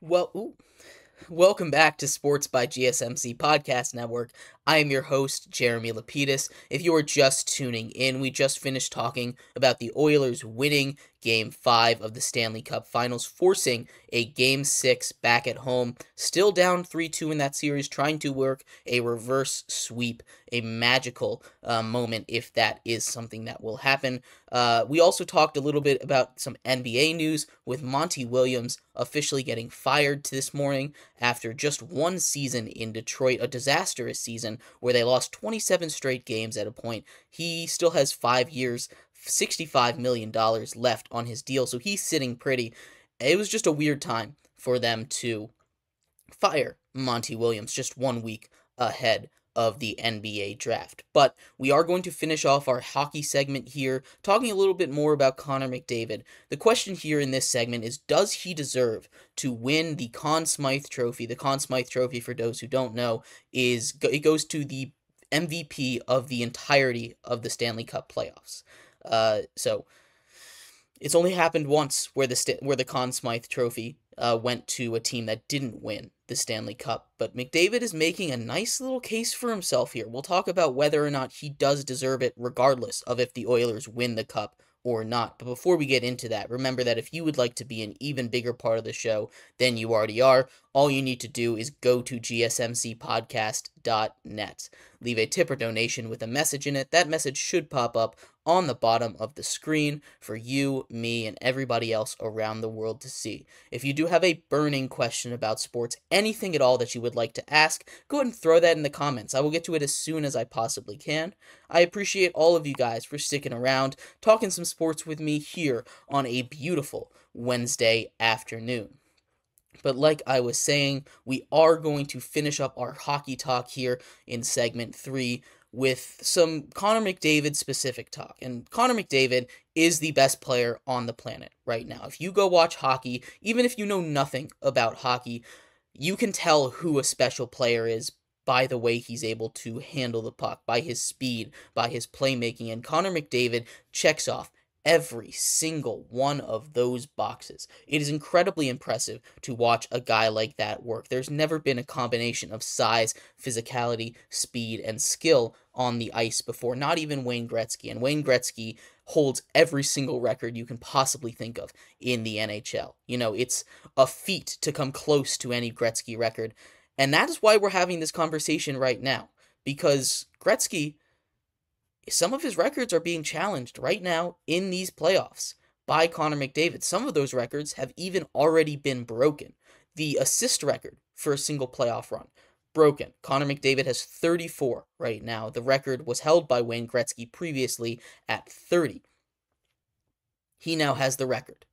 Well, ooh, Welcome back to Sports by GSMC Podcast Network. I am your host, Jeremy Lapidus. If you are just tuning in, we just finished talking about the Oilers winning Game 5 of the Stanley Cup Finals, forcing a Game 6 back at home. Still down 3-2 in that series, trying to work a reverse sweep, a magical moment if that is something that will happen. We also talked a little bit about some NBA news with Monty Williams officially getting fired this morning after just one season in Detroit, a disastrous season where they lost 27 straight games at a point. He still has 5 years, $65 million left on his deal, so he's sitting pretty. It was just a weird time for them to fire Monty Williams just 1 week ahead of the NBA draft. But we are going to finish off our hockey segment here, talking a little bit more about Connor McDavid. The question here in this segment is, does he deserve to win the Conn Smythe Trophy? The Conn Smythe Trophy, for those who don't know, it goes to the MVP of the entirety of the Stanley Cup playoffs. So it's only happened once where the Conn Smythe Trophy went to a team that didn't win the Stanley Cup, but McDavid is making a nice little case for himself here. We'll talk about whether or not he does deserve it, regardless of if the Oilers win the Cup or not. But before we get into that, remember that if you would like to be an even bigger part of the show than you already are, all you need to do is go to gsmcpodcast.net. Leave a tip or donation with a message in it. That message should pop up on the bottom of the screen for you, me, and everybody else around the world to see. If you do have a burning question about sports, anything at all that you would like to ask, go ahead and throw that in the comments. I will get to it as soon as I possibly can. I appreciate all of you guys for sticking around, talking some sports with me here on a beautiful Wednesday afternoon. But like I was saying, we are going to finish up our hockey talk here in segment 3 with some Connor McDavid specific talk. And Connor McDavid is the best player on the planet right now. If you go watch hockey, even if you know nothing about hockey, you can tell who a special player is by the way he's able to handle the puck, by his speed, by his playmaking. And Connor McDavid checks off every single one of those boxes. It is incredibly impressive to watch a guy like that work. There's never been a combination of size, physicality, speed, and skill on the ice before, not even Wayne Gretzky. And Wayne Gretzky holds every single record you can possibly think of in the NHL. You know, it's a feat to come close to any Gretzky record. And that is why we're having this conversation right now, because Gretzky, some of his records are being challenged right now in these playoffs by Connor McDavid. Some of those records have even already been broken. The assist record for a single playoff run, broken. Connor McDavid has 34 right now. The record was held by Wayne Gretzky previously at 30. He now has the record.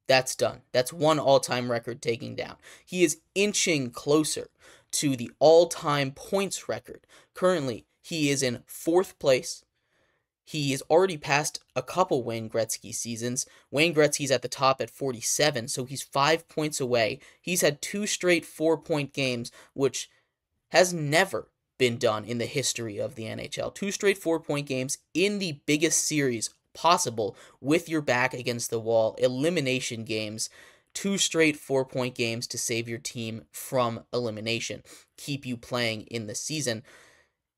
That's done. That's one all-time record taken down. He is inching closer to the all-time points record. Currently, he is in 4th place. He has already passed a couple Wayne Gretzky seasons. Wayne Gretzky's at the top at 47, so he's 5 points away. He's had 2 straight 4-point games, which has never been done in the history of the NHL. 2 straight 4-point games in the biggest series possible with your back against the wall. Elimination games. 2 straight 4-point games to save your team from elimination. Keep you playing in the season.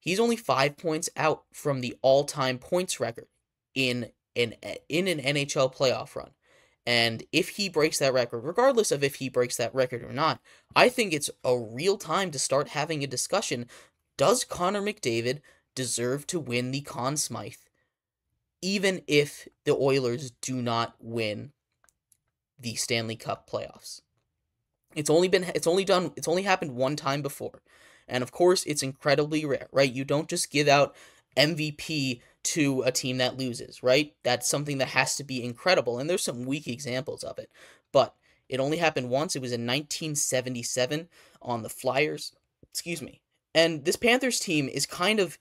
He's only 5 points out from the all-time points record in an NHL playoff run. And if he breaks that record, regardless of if he breaks that record or not, I think it's a real time to start having a discussion. Does Connor McDavid deserve to win the Conn Smythe, even if the Oilers do not win the Stanley Cup playoffs? It's only happened one time before. And of course, it's incredibly rare, right? You don't just give out MVP to a team that loses, right? That's something that has to be incredible. And there's some weak examples of it. But it only happened once. It was in 1977 on the Flyers. Excuse me. And this Panthers team is kind of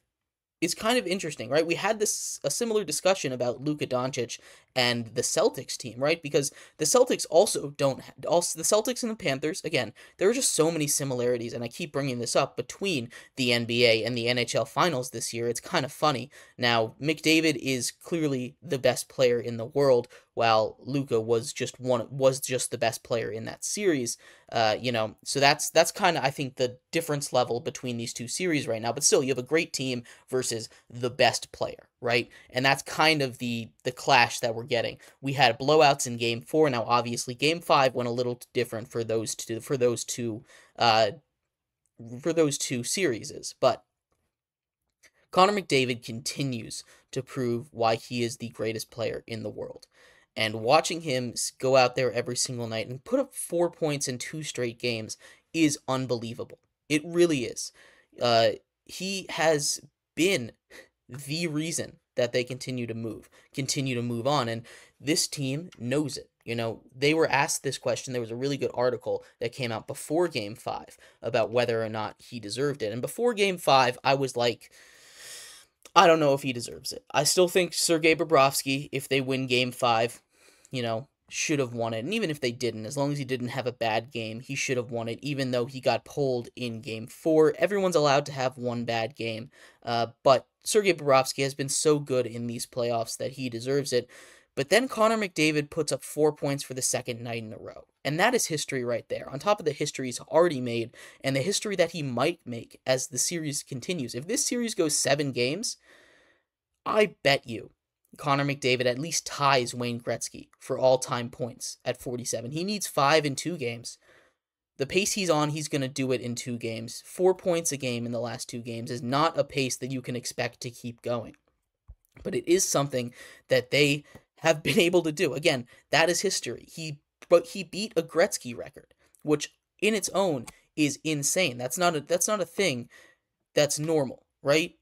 interesting, right? We had a similar discussion about Luka Doncic and the Celtics team, right? Because the Celtics also don't also the Celtics and the Panthers, again, there are just so many similarities, and I keep bringing this up, between the NBA and the NHL finals this year. It's kind of funny. Now, McDavid is clearly the best player in the world, while Luka was just the best player in that series. So that's kind of, I think, the difference level between these two series right now. But still, you have a great team versus the best player, right? And that's kind of the clash that we're getting. We had blowouts in Game 4. Now, obviously, Game 5 went a little different for those two series, but Connor McDavid continues to prove why he is the greatest player in the world. And watching him go out there every single night and put up 4 points in 2 straight games is unbelievable. It really is. He has been the reason that they continue to move on, and this team knows it. They were asked this question. There was a really good article that came out before Game 5 about whether or not he deserved it. And before Game 5, I was like, I don't know if he deserves it. I still think Sergei Bobrovsky, if they win Game 5, should have won it. And even if they didn't, as long as he didn't have a bad game, he should have won it, even though he got pulled in Game 4. Everyone's allowed to have one bad game, but Sergei Bobrovsky has been so good in these playoffs that he deserves it. But then Connor McDavid puts up 4 points for the second night in a row. And that is history right there, on top of the history he's already made and the history that he might make as the series continues. If this series goes 7 games, I bet you Connor McDavid at least ties Wayne Gretzky for all-time points at 47. He needs 5 in 2 games. The pace he's on, he's going to do it in 2 games. 4 points a game in the last 2 games is not a pace that you can expect to keep going. But it is something that they have been able to do. Again, that is history. But he beat a Gretzky record, which in its own is insane. That's not a thing that's normal, right?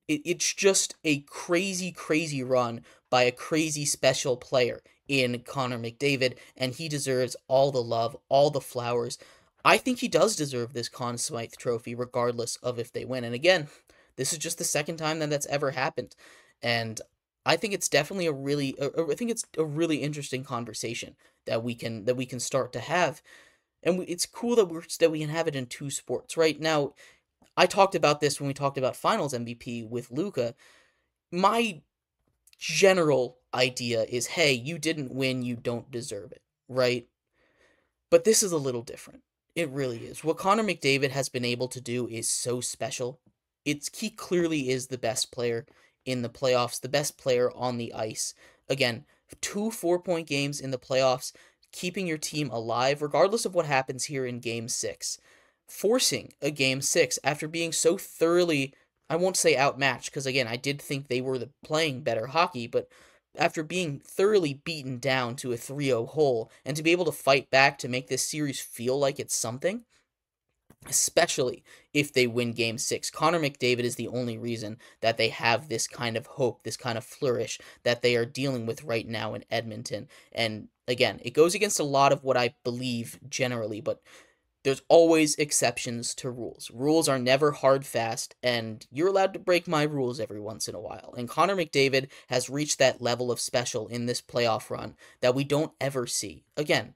It's just a crazy, crazy run by a crazy special player in Connor McDavid, and he deserves all the love, all the flowers. I think he does deserve this Conn Smythe trophy, regardless of if they win. And again, this is just the second time that that's ever happened, and I think it's definitely a really interesting conversation that we can start to have, and it's cool that we can have it in 2 sports right now. I talked about this when we talked about Finals MVP with Luka. My general idea is, hey, you didn't win, you don't deserve it, right? But this is a little different. It really is. What Connor McDavid has been able to do is so special. He clearly is the best player in the playoffs, the best player on the ice. Again, 2 4-point games in the playoffs, keeping your team alive, regardless of what happens here in Game 6. Forcing a Game 6 after being so thoroughly, I won't say outmatched, because again, I did think they were playing better hockey, but after being thoroughly beaten down to a 3-0 hole, and to be able to fight back to make this series feel like it's something, especially if they win Game 6. Connor McDavid is the only reason that they have this kind of hope, this kind of flourish that they are dealing with right now in Edmonton. And again, it goes against a lot of what I believe generally, but there's always exceptions to rules. Rules are never hard fast, and you're allowed to break my rules every once in a while. And Connor McDavid has reached that level of special in this playoff run that we don't ever see. Again,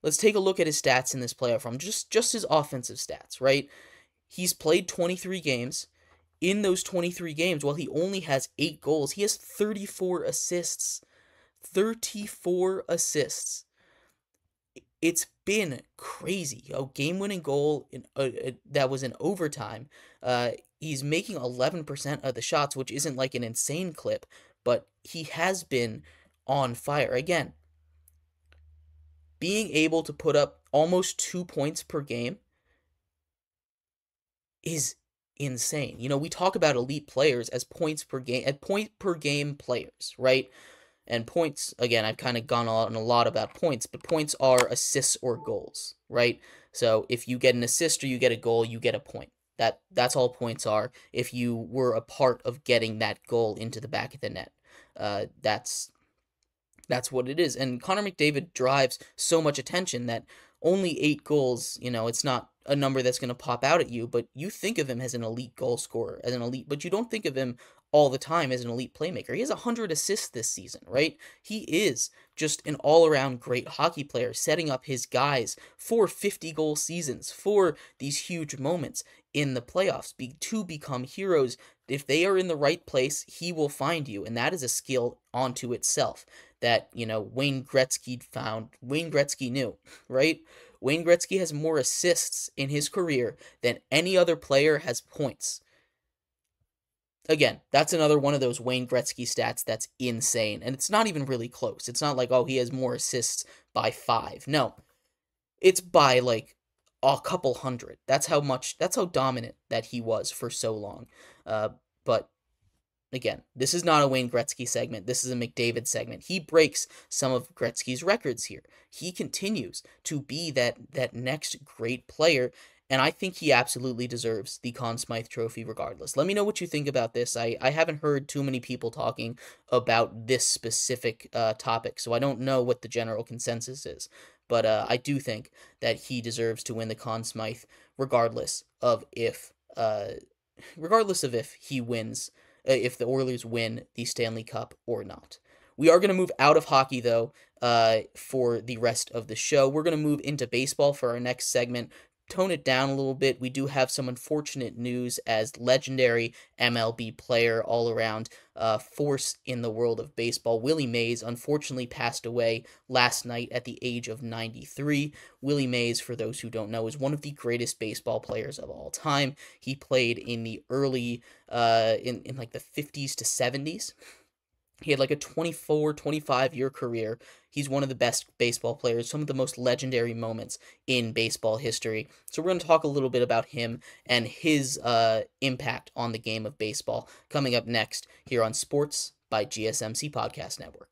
let's take a look at his stats in this playoff run, just his offensive stats, right? He's played 23 games. In those 23 games, while he only has 8 goals, he has 34 assists. 34 assists. It's been crazy. A game-winning goal that was in overtime. He's making 11% of the shots, which isn't like an insane clip, but he has been on fire. Again, being able to put up almost 2 points per game is insane. We talk about elite players as point per game players, right? And points, again, I've kind of gone on a lot about points, but points are assists or goals, right? So if you get an assist or you get a goal, you get a point. That's all points are. If you were a part of getting that goal into the back of the net, that's what it is. And Connor McDavid drives so much attention that only 8 goals, it's not a number that's going to pop out at you, but you think of him as an elite goal scorer, but you don't think of him all the time as an elite playmaker. He has 100 assists this season, right? He is just an all-around great hockey player, setting up his guys for 50-goal seasons, for these huge moments in the playoffs, to become heroes. If they are in the right place, he will find you, and that is a skill onto itself that, Wayne Gretzky knew, right? Wayne Gretzky has more assists in his career than any other player has points. Again, that's another one of those Wayne Gretzky stats that's insane, and it's not even really close. It's not like, oh, he has more assists by 5. No, it's by like a couple hundred. That's how dominant that he was for so long. But again, this is not a Wayne Gretzky segment. This is a McDavid segment. He breaks some of Gretzky's records here. He continues to be that next great player, and I think he absolutely deserves the Conn Smythe Trophy regardless. Let me know what you think about this. I haven't heard too many people talking about this specific topic, so I don't know what the general consensus is. But I do think that he deserves to win the Conn Smythe regardless of if he wins, if the Oilers win the Stanley Cup or not. We are going to move out of hockey, though, for the rest of the show. We're going to move into baseball for our next segment. Tone it down a little bit. We do have some unfortunate news as legendary MLB player, all-around force in the world of baseball. Willie Mays unfortunately passed away last night at the age of 93. Willie Mays, for those who don't know, is one of the greatest baseball players of all time. He played in the early, in like the 50s to 70s. He had like a 24, 25-year career. He's one of the best baseball players, some of the most legendary moments in baseball history. So we're going to talk a little bit about him and his impact on the game of baseball coming up next here on Sports by GSMC Podcast Network.